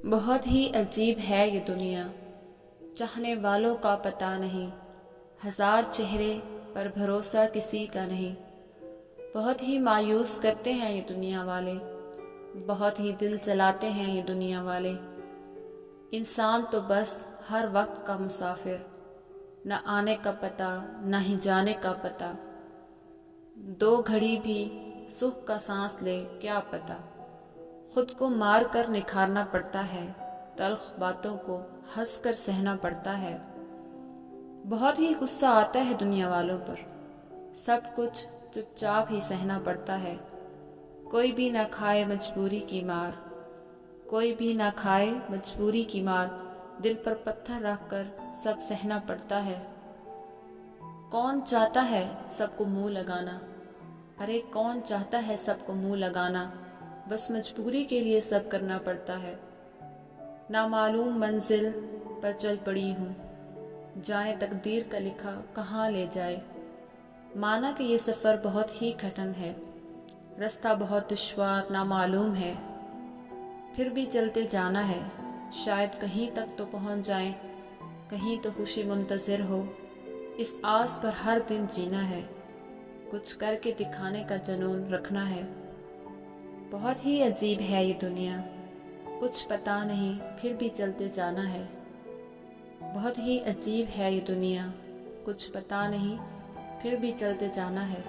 बहुत ही अजीब है ये दुनिया, चाहने वालों का पता नहीं। हजार चेहरे पर भरोसा किसी का नहीं। बहुत ही मायूस करते हैं ये दुनिया वाले, बहुत ही दिल जलाते हैं ये दुनिया वाले। इंसान तो बस हर वक्त का मुसाफिर, न आने का पता न ही जाने का पता। दो घड़ी भी सुख का सांस ले क्या पता। खुद को मार कर निखारना पड़ता है, तल्ख बातों को हंस कर सहना पड़ता है। बहुत ही गुस्सा आता है दुनिया वालों पर, सब कुछ चुपचाप ही सहना पड़ता है। कोई भी ना खाए मजबूरी की मार, कोई भी ना खाए मजबूरी की मार। दिल पर पत्थर रख कर सब सहना पड़ता है। कौन चाहता है सबको मुंह लगाना, अरे कौन चाहता है सबको मुंह लगाना। बस मजबूरी के लिए सब करना पड़ता है। नामालूम मंजिल पर चल पड़ी हूँ, जाने तकदीर का लिखा कहाँ ले जाए। माना कि ये सफ़र बहुत ही कठिन है, रास्ता बहुत दुश्वार नामालूम है। फिर भी चलते जाना है, शायद कहीं तक तो पहुँच जाएं, कहीं तो खुशी मुंतज़िर हो। इस आस पर हर दिन जीना है, कुछ करके दिखाने का जुनून रखना है। बहुत ही अजीब है ये दुनिया, कुछ पता नहीं फिर भी चलते जाना है। बहुत ही अजीब है ये दुनिया, कुछ पता नहीं फिर भी चलते जाना है।